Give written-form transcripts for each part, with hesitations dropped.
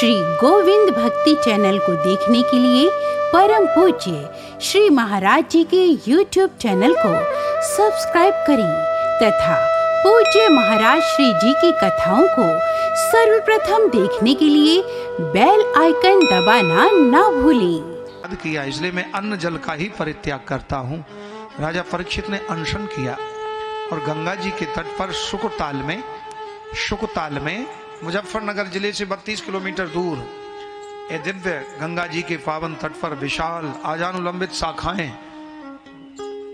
श्री गोविंद भक्ति चैनल को देखने के लिए परम पूज्य श्री महाराज जी के YouTube चैनल को सब्सक्राइब करें तथा पूज्य महाराज श्री जी की कथाओं को सर्वप्रथम देखने के लिए बेल आइकन दबाना ना भूलें। किया इसलिए मैं अन्न जल का ही परित्याग करता हूँ। राजा परीक्षित ने अनशन किया और गंगा जी के तट पर शुकताल में मुजफ्फरनगर जिले से 32 किलोमीटर दूर ये दिव्य गंगा जी के पावन तट पर विशाल आजानुलंबित शाखाएं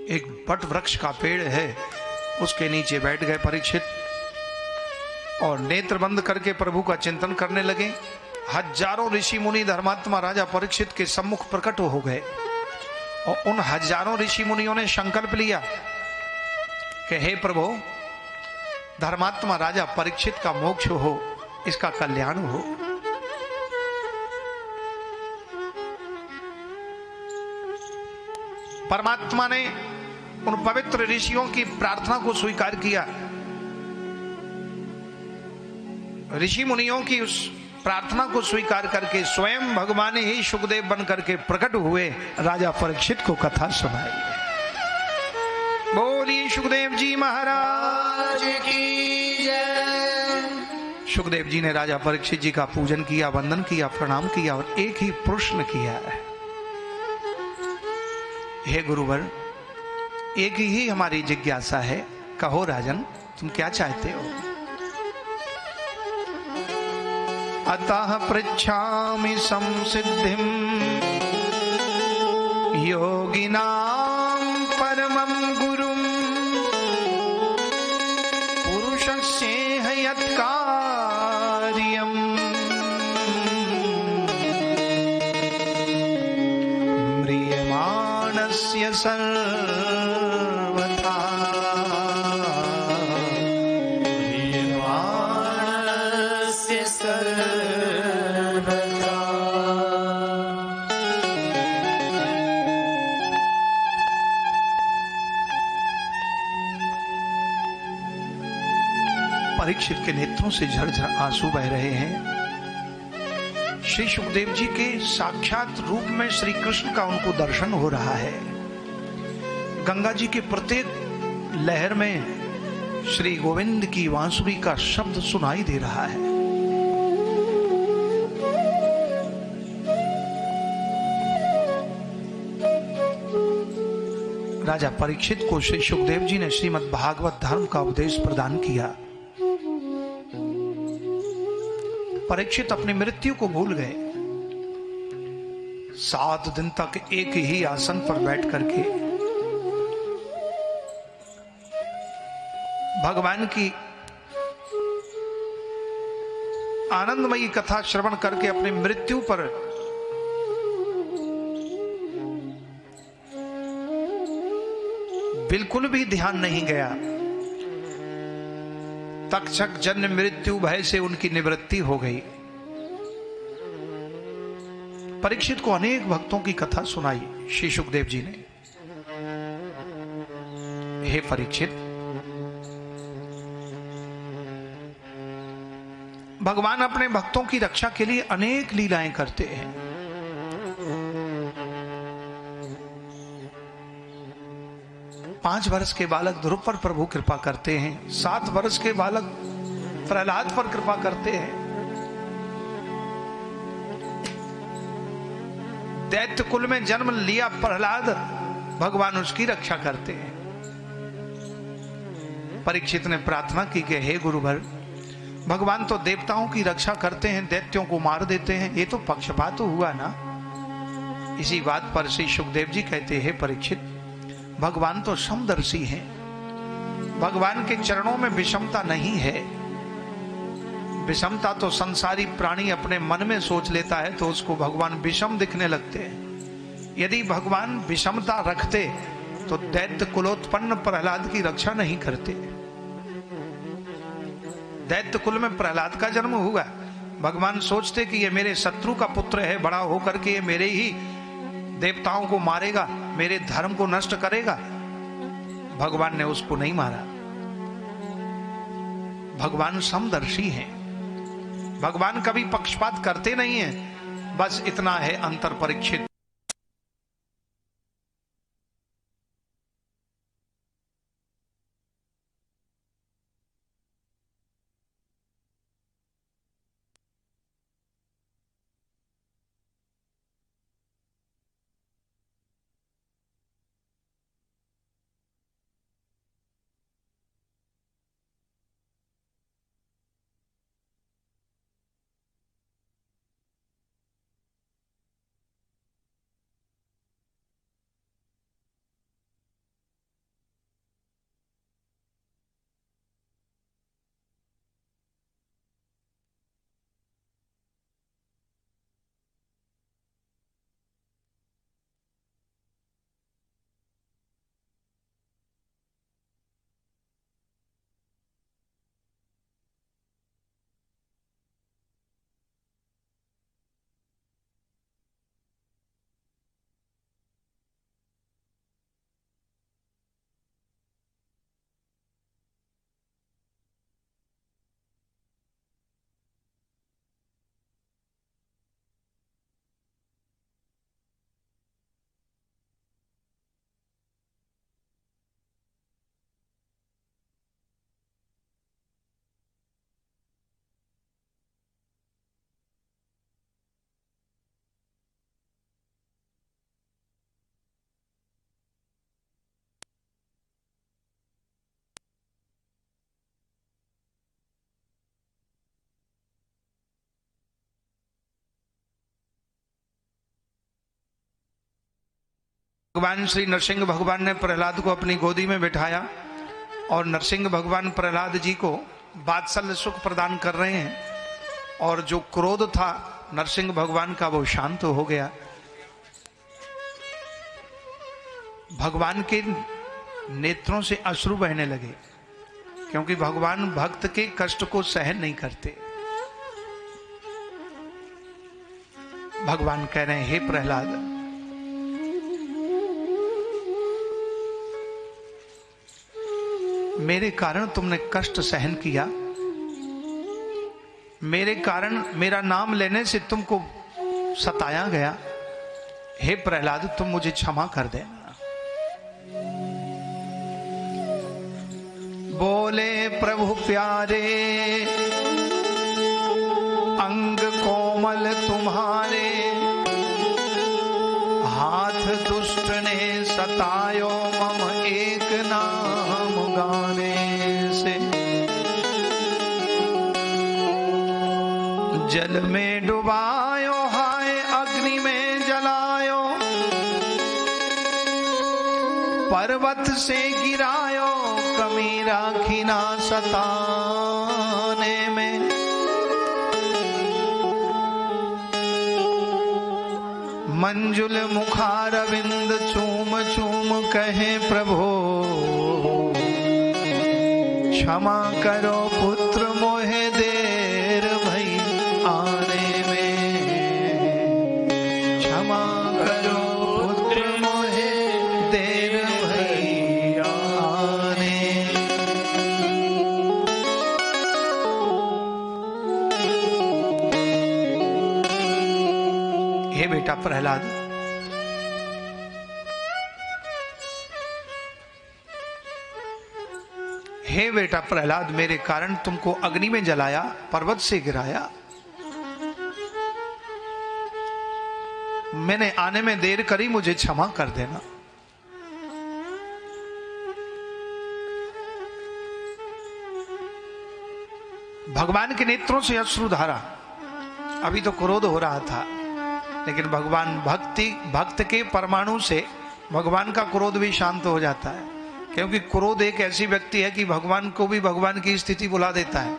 एक बट वृक्ष का पेड़ है, उसके नीचे बैठ गए परीक्षित और नेत्र बंद करके प्रभु का चिंतन करने लगे। हजारों ऋषि मुनि धर्मात्मा राजा परीक्षित के सम्मुख प्रकट हो गए और उन हजारों ऋषि मुनियों ने संकल्प लिया कि हे प्रभु, धर्मात्मा राजा परीक्षित का मोक्ष हो, इसका कल्याण हो। परमात्मा ने उन पवित्र ऋषियों की प्रार्थना को स्वीकार किया। ऋषि मुनियों की उस प्रार्थना को स्वीकार करके स्वयं भगवान ही सुखदेव बन करके प्रकट हुए, राजा परीक्षित को कथा सुनाई। बोलिए सुखदेव जी महाराज की जय। सुखदेव जी ने राजा परीक्षित जी का पूजन किया, वंदन किया, प्रणाम किया और एक ही प्रश्न किया है, हे गुरुवर, एक ही हमारी जिज्ञासा है, कहो राजन, तुम क्या चाहते हो? अतः पृच्छामि संसिद्धिं योगिनां परमं गुरुं पुरुषस्येह यत्कार्यं म्रियमाणस्य सर्वथा। परीक्षित के नेत्रों से झरझर आंसू बह रहे हैं। श्री सुखदेव जी के साक्षात रूप में श्री कृष्ण का उनको दर्शन हो रहा है। गंगा जी के प्रत्येक लहर में श्री गोविंद की बांसुरी का शब्द सुनाई दे रहा है। राजा परीक्षित को श्री सुखदेव जी ने श्रीमद् भागवत धर्म का उपदेश प्रदान किया। परीक्षित अपनी मृत्यु को भूल गए। 7 दिन तक एक ही आसन पर बैठ करके भगवान की आनंदमयी कथा श्रवण करके अपनी मृत्यु पर बिल्कुल भी ध्यान नहीं गया। तक्षक जन्य मृत्यु भय से उनकी निवृत्ति हो गई। परीक्षित को अनेक भक्तों की कथा सुनाई श्री सुखदेव जी ने। हे परीक्षित, भगवान अपने भक्तों की रक्षा के लिए अनेक लीलाएं करते हैं। 5 वर्ष के बालक ध्रुव पर प्रभु कृपा करते हैं। 7 वर्ष के बालक प्रहलाद पर कृपा करते हैं। दैत्य कुल में जन्म लिया प्रहलाद, भगवान उसकी रक्षा करते हैं। परीक्षित ने प्रार्थना की कि हे गुरुवर, भगवान तो देवताओं की रक्षा करते हैं, दैत्यों को मार देते हैं, ये तो पक्षपात हुआ ना। इसी बात पर श्री सुखदेव जी कहते हैं, परीक्षित, भगवान तो समदर्शी हैं। भगवान के चरणों में विषमता नहीं है। विषमता तो संसारी प्राणी अपने मन में सोच लेता है तो उसको भगवान विषम दिखने लगते हैं। यदि भगवान विषमता रखते तो दैत्य कुलोत्पन्न प्रहलाद की रक्षा नहीं करते। दैत्य कुल में प्रहलाद का जन्म हुआ। भगवान सोचते कि ये मेरे शत्रु का पुत्र है, बड़ा होकर के ये मेरे ही देवताओं को मारेगा, मेरे धर्म को नष्ट करेगा। भगवान ने उसको नहीं मारा। भगवान समदर्शी हैं। भगवान कभी पक्षपात करते नहीं है, बस इतना है अंतर परीक्षित। भगवान श्री नरसिंह भगवान ने प्रहलाद को अपनी गोदी में बिठाया और नरसिंह भगवान प्रहलाद जी को वात्सल्य सुख प्रदान कर रहे हैं, और जो क्रोध था नरसिंह भगवान का वो शांत हो गया। भगवान के नेत्रों से अश्रु बहने लगे, क्योंकि भगवान भक्त के कष्ट को सहन नहीं करते। भगवान कह रहे हैं, हे प्रहलाद, मेरे कारण तुमने कष्ट सहन किया, मेरे कारण मेरा नाम लेने से तुमको सताया गया। हे प्रहलाद, तुम मुझे क्षमा कर देना। बोले प्रभु प्यारे, अंग कोमल तुम्हारे, हाथ दुष्ट ने सतायो मम एक नाम गाने से। जल में डुबायो, हाय अग्नि में जलायो, पर्वत से गिरायो, कमी राखी ना सताने में। मंजुल मुखारविंद चूम चूम कहे प्रभो, क्षमा करो पुत्र मोहे देर भई आने में। क्षमा करो पुत्र मोहे देर भई आने। हे बेटा प्रहलाद, हे बेटा प्रहलाद, मेरे कारण तुमको अग्नि में जलाया, पर्वत से गिराया, मैंने आने में देर करी, मुझे क्षमा कर देना। भगवान के नेत्रों से अश्रुधारा, अभी तो क्रोध हो रहा था, लेकिन भगवान भक्त के परमाणु से भगवान का क्रोध भी शांत हो जाता है, क्योंकि क्रोध एक ऐसी व्यक्ति है कि भगवान को भी भगवान की स्थिति बुला देता है।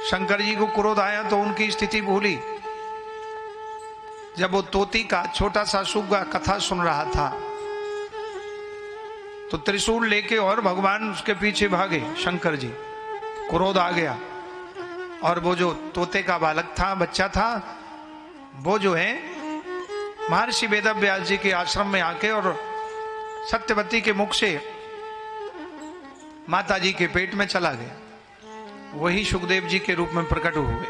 शंकर जी को क्रोध आया तो उनकी स्थिति भूली। जब वो तोती का छोटा सा सुग्गा कथा सुन रहा था तो त्रिशूल लेके और भगवान उसके पीछे भागे। शंकर जी, क्रोध आ गया और वो जो तोते का बालक था, बच्चा था, वो जो है महर्षि वेदव्यास जी के आश्रम में आके और सत्यवती के मुख से माता जी के पेट में चला गया। वही सुखदेव जी के रूप में प्रकट हुए।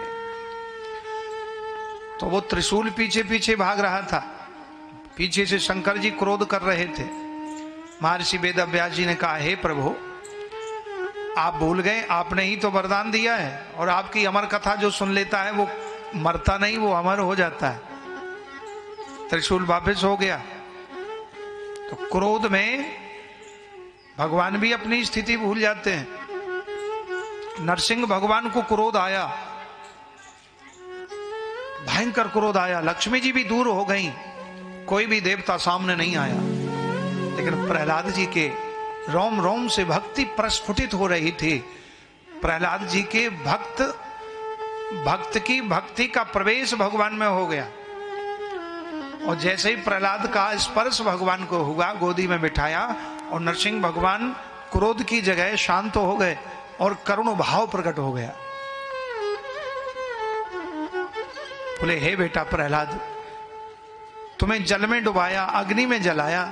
तो वो त्रिशूल पीछे पीछे भाग रहा था, पीछे से शंकर जी क्रोध कर रहे थे। महर्षि वेदव्यास जी ने कहा, हे प्रभु, आप भूल गए, आपने ही तो वरदान दिया है, और आपकी अमर कथा जो सुन लेता है वो मरता नहीं, वो अमर हो जाता है। त्रिशूल वापस हो गया। तो क्रोध में भगवान भी अपनी स्थिति भूल जाते हैं। नरसिंह भगवान को क्रोध आया, भयंकर क्रोध आया। लक्ष्मी जी भी दूर हो गई, कोई भी देवता सामने नहीं आया। लेकिन प्रहलाद जी के रोम रोम से भक्ति प्रस्फुटित हो रही थी। प्रहलाद जी के भक्त की भक्ति का प्रवेश भगवान में हो गया। और जैसे ही प्रहलाद का स्पर्श भगवान को हुआ, गोदी में बिठाया, और नरसिंह भगवान क्रोध की जगह शांत हो गए और करुण भाव प्रकट हो गया। बोले, हे बेटा प्रहलाद, तुम्हें जल में डुबाया, अग्नि में जलाया,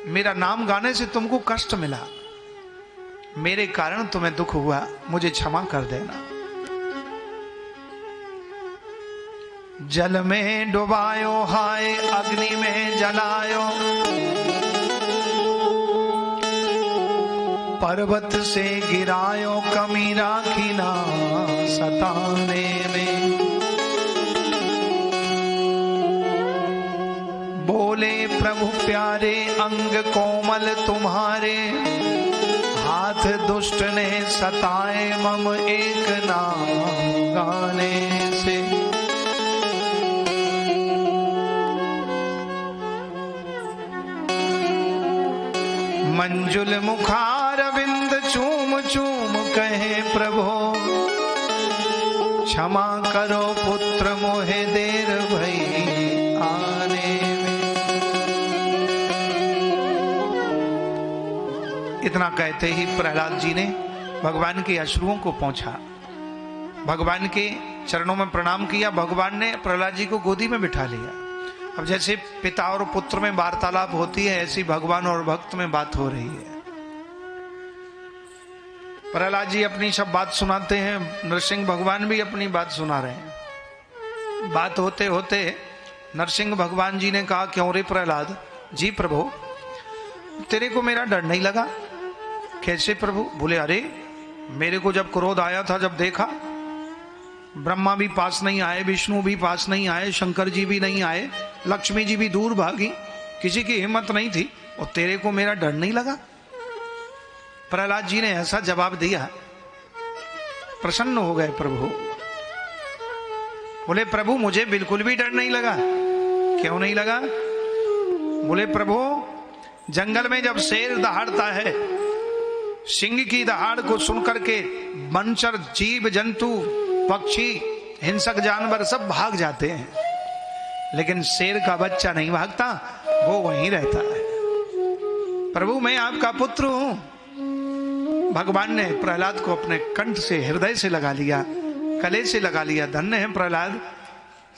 मेरा नाम गाने से तुमको कष्ट मिला, मेरे कारण तुम्हें दुख हुआ, मुझे क्षमा कर देना। जल में डुबायो हाय, अग्नि में जलायो, पर्वत से गिरायो, कमी राखी ना सताने में। बोले प्रभु प्यारे, अंग कोमल तुम्हारे, हाथ दुष्ट ने सताए, मम एक नाम गाने से। मंजुल मुखार विंद चूम चूम कहे, प्रभु क्षमा करो पुत्र, मोहे देर भई आने में। इतना कहते ही प्रहलाद जी ने भगवान के अश्रुओं को पहुंचा, भगवान के चरणों में प्रणाम किया। भगवान ने प्रहलाद जी को गोदी में बिठा लिया। अब जैसे पिता और पुत्र में वार्तालाप होती है, ऐसी भगवान और भक्त में बात हो रही है। प्रहलाद जी अपनी सब बात सुनाते हैं, नरसिंह भगवान भी अपनी बात सुना रहे हैं। बात होते होते नरसिंह भगवान जी ने कहा, क्यों रे प्रहलाद? जी प्रभु, तेरे को मेरा डर नहीं लगा? कैसे प्रभु? बोले, अरे मेरे को जब क्रोध आया था, जब देखा ब्रह्मा भी पास नहीं आए, विष्णु भी पास नहीं आए, शंकर जी भी नहीं आए, लक्ष्मी जी भी दूर भागी, किसी की हिम्मत नहीं थी, और तेरे को मेरा डर नहीं लगा? प्रहलाद जी ने ऐसा जवाब दिया, प्रसन्न हो गए प्रभु। बोले, प्रभु मुझे बिल्कुल भी डर नहीं लगा। क्यों नहीं लगा? बोले, प्रभु जंगल में जब शेर दहाड़ता है, सिंह की दहाड़ को सुनकर के वनचर जीव जंतु, पक्षी, हिंसक जानवर सब भाग जाते हैं, लेकिन शेर का बच्चा नहीं भागता, वो वहीं रहता है। प्रभु मैं आपका पुत्र हूं। भगवान ने प्रहलाद को अपने कंठ से, हृदय से लगा लिया, गले से लगा लिया। धन्य है प्रहलाद,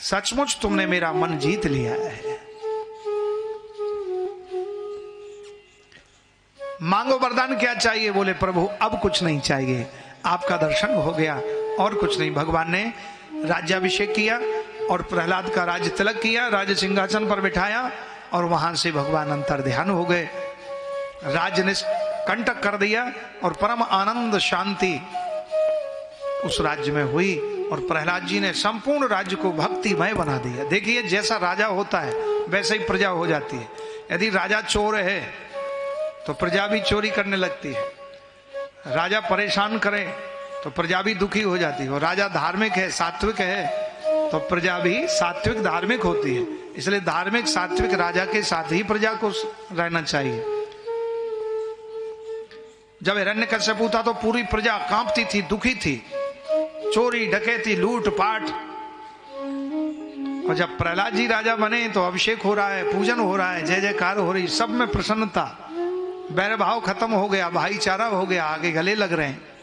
सचमुच तुमने मेरा मन जीत लिया है। मांगो वरदान, क्या चाहिए? बोले, प्रभु अब कुछ नहीं चाहिए, आपका दर्शन हो गया, और कुछ नहीं। भगवान ने राज्याभिषेक किया और प्रहलाद का राज तिलक किया, राज सिंहासन पर बिठाया, और वहां से भगवान अंतर्ध्यान हो गए। राज ने कंटक कर दिया और परम आनंद शांति उस राज्य में हुई, और प्रहलाद जी ने संपूर्ण राज्य को भक्तिमय बना दिया। देखिए, जैसा राजा होता है वैसे ही प्रजा हो जाती है। यदि राजा चोर है तो प्रजा भी चोरी करने लगती है, राजा परेशान करे तो प्रजा भी दुखी हो जाती है, और राजा धार्मिक है, सात्विक है, तो प्रजा भी सात्विक धार्मिक होती है। इसलिए धार्मिक सात्विक राजा के साथ ही प्रजा को रहना चाहिए। जब हिरण्यकश्यप था तो पूरी प्रजा कांपती थी, दुखी थी, चोरी डकैती लूट पाट। और जब प्रहलाद जी राजा बने तो अभिषेक हो रहा है, पूजन हो रहा है, जय जयकार हो रही, सब में प्रसन्नता, बैर भाव खत्म हो गया, भाईचारा हो गया, आगे गले लग रहे हैं।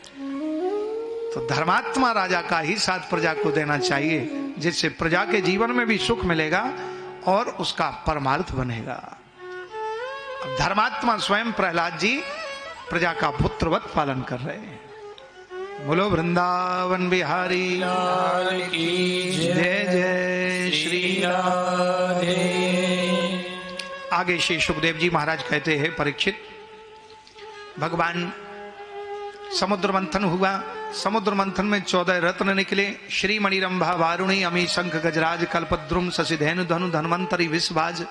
तो धर्मात्मा राजा का ही साथ प्रजा को देना चाहिए, जिससे प्रजा के जीवन में भी सुख मिलेगा और उसका परमार्थ बनेगा। अब धर्मात्मा स्वयं प्रहलाद जी प्रजा का पुत्रवत पालन कर रहे हैं। बोलो वृंदावन बिहारी लाल की जय जय श्री राधे। आगे श्री सुखदेव जी महाराज कहते हैं, परीक्षित, भगवान समुद्र मंथन हुआ, समुद्र मंथन में 14 रत्न निकले, श्री मणिरंभा वारुणी अमी शंख गजराज कल्पद्रुम शशिधेनु धनु धन्वंतरी विषभाज।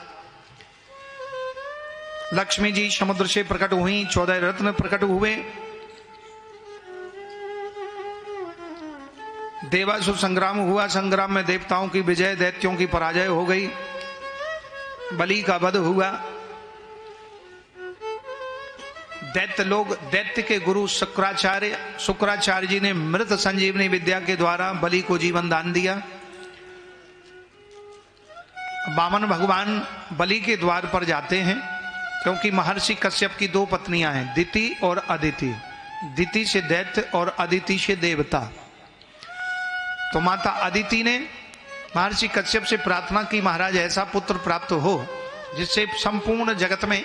लक्ष्मी जी समुद्र से प्रकट हुई, 14 रत्न प्रकट हुए। देवासुर संग्राम हुआ, संग्राम में देवताओं की विजय, दैत्यों की पराजय हो गई, बलि का वध हुआ। दैत्य के गुरु शुक्राचार्य जी ने मृत संजीवनी विद्या के द्वारा बलि को जीवन दान दिया। वामन भगवान बलि के द्वार पर जाते हैं, क्योंकि महर्षि कश्यप की 2 पत्नियां हैं, दिति और अदिति। दिति से दैत्य और अदिति से देवता। तो माता अदिति ने महर्षि कश्यप से प्रार्थना की, महाराज ऐसा पुत्र प्राप्त हो जिससे संपूर्ण जगत में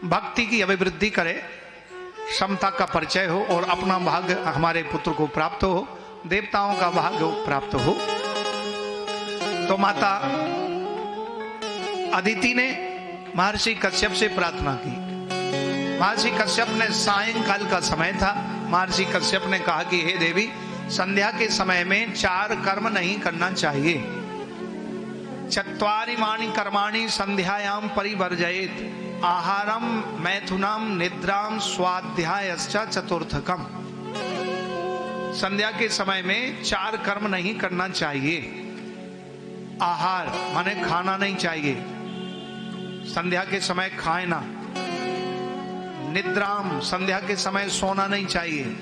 भक्ति की अभिवृद्धि करे, समता का परिचय हो और अपना भाग्य हमारे पुत्र को प्राप्त हो, देवताओं का भाग्य प्राप्त हो। तो माता अदिति ने महर्षि कश्यप से प्रार्थना की। महर्षि कश्यप ने, सायंकाल का समय था, महर्षि कश्यप ने कहा कि हे देवी, संध्या के समय में 4 कर्म नहीं करना चाहिए। चत्वारिमाणि कर्माणि संध्यायाम परिवर्जयेत, आहारम मैथुनम निद्राम स्वाध्यायश्च चतुर्थकम। संध्या के समय में 4 कर्म नहीं करना चाहिए। आहार माने खाना नहीं चाहिए, संध्या के समय खाए ना। निद्राम, संध्या के समय सोना नहीं चाहिए।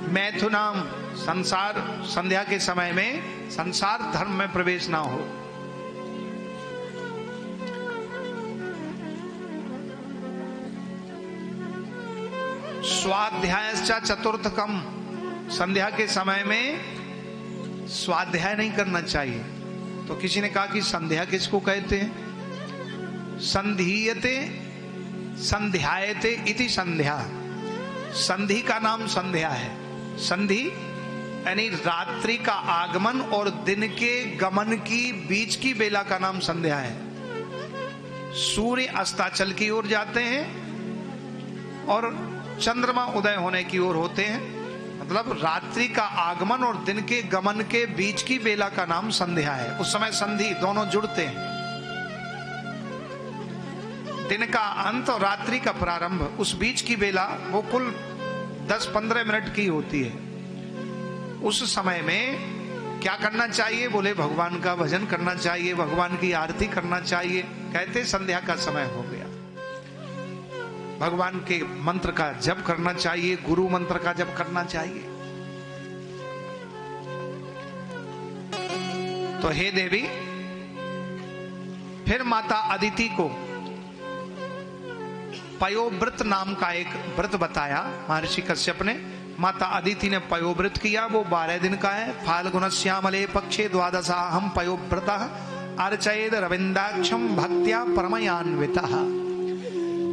मैथुनाम, संसार, संध्या के समय में संसार धर्म में प्रवेश ना हो। स्वाध्यायश्च चतुर्थकम, संध्या के समय में स्वाध्याय नहीं करना चाहिए। तो किसी ने कहा कि संध्या किसको कहते हैं? संधीयते संध्यायते इति संध्या। संधि का नाम संध्या है। संधि यानी रात्रि का आगमन और दिन के गमन की बीच की बेला का नाम संध्या है। सूर्य अस्ताचल की ओर जाते हैं और चंद्रमा उदय होने की ओर होते हैं, मतलब रात्रि का आगमन और दिन के गमन के बीच की बेला का नाम संध्या है। उस समय संधि दोनों जुड़ते हैं। दिन का अंत और रात्रि का प्रारंभ, उस बीच की बेला वो कुल 10-15 मिनट की होती है। उस समय में क्या करना चाहिए? बोले भगवान का भजन करना चाहिए, भगवान की आरती करना चाहिए। कहते संध्या का समय हो गया, भगवान के मंत्र का जप करना चाहिए, गुरु मंत्र का जप करना चाहिए। तो हे देवी, फिर माता अदिति को पयोव्रत नाम का एक व्रत बताया महर्षि कश्यप ने। माता अदिति ने पयोव्रत किया, वो 12 दिन का है। फाल्गुनश्यामले पक्षे द्वादशाहम पयोव्रतः अर्चयेद रविंदाक्षम भक्त्या परमयान्वितः।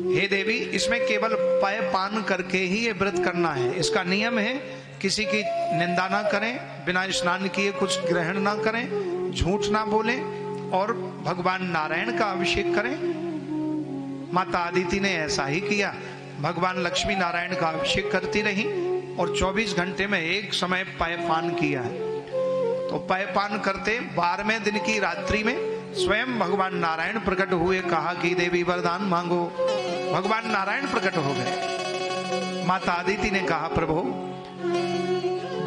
हे देवी, इसमें केवल पय पान करके ही ये व्रत करना है। इसका नियम है किसी की निंदा ना करें, बिना स्नान किए कुछ ग्रहण ना करें, झूठ ना बोलें और भगवान नारायण का अभिषेक करें। माता अदिति ने ऐसा ही किया। भगवान लक्ष्मी नारायण का अभिषेक करती रही और 24 घंटे में एक समय पयपान किया। तो पयपान करते 12वें दिन की रात्रि में स्वयं भगवान नारायण प्रकट हुए। कहा कि देवी वरदान मांगो। भगवान नारायण प्रकट हो गए। माता अदिति ने कहा, प्रभु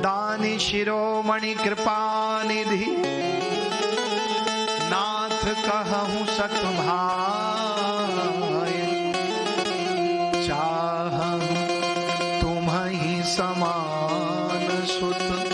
दानी शिरोमणि कृपा निधि नाथ कहूं सत भाई, चाहूं तुम्हि समान सुत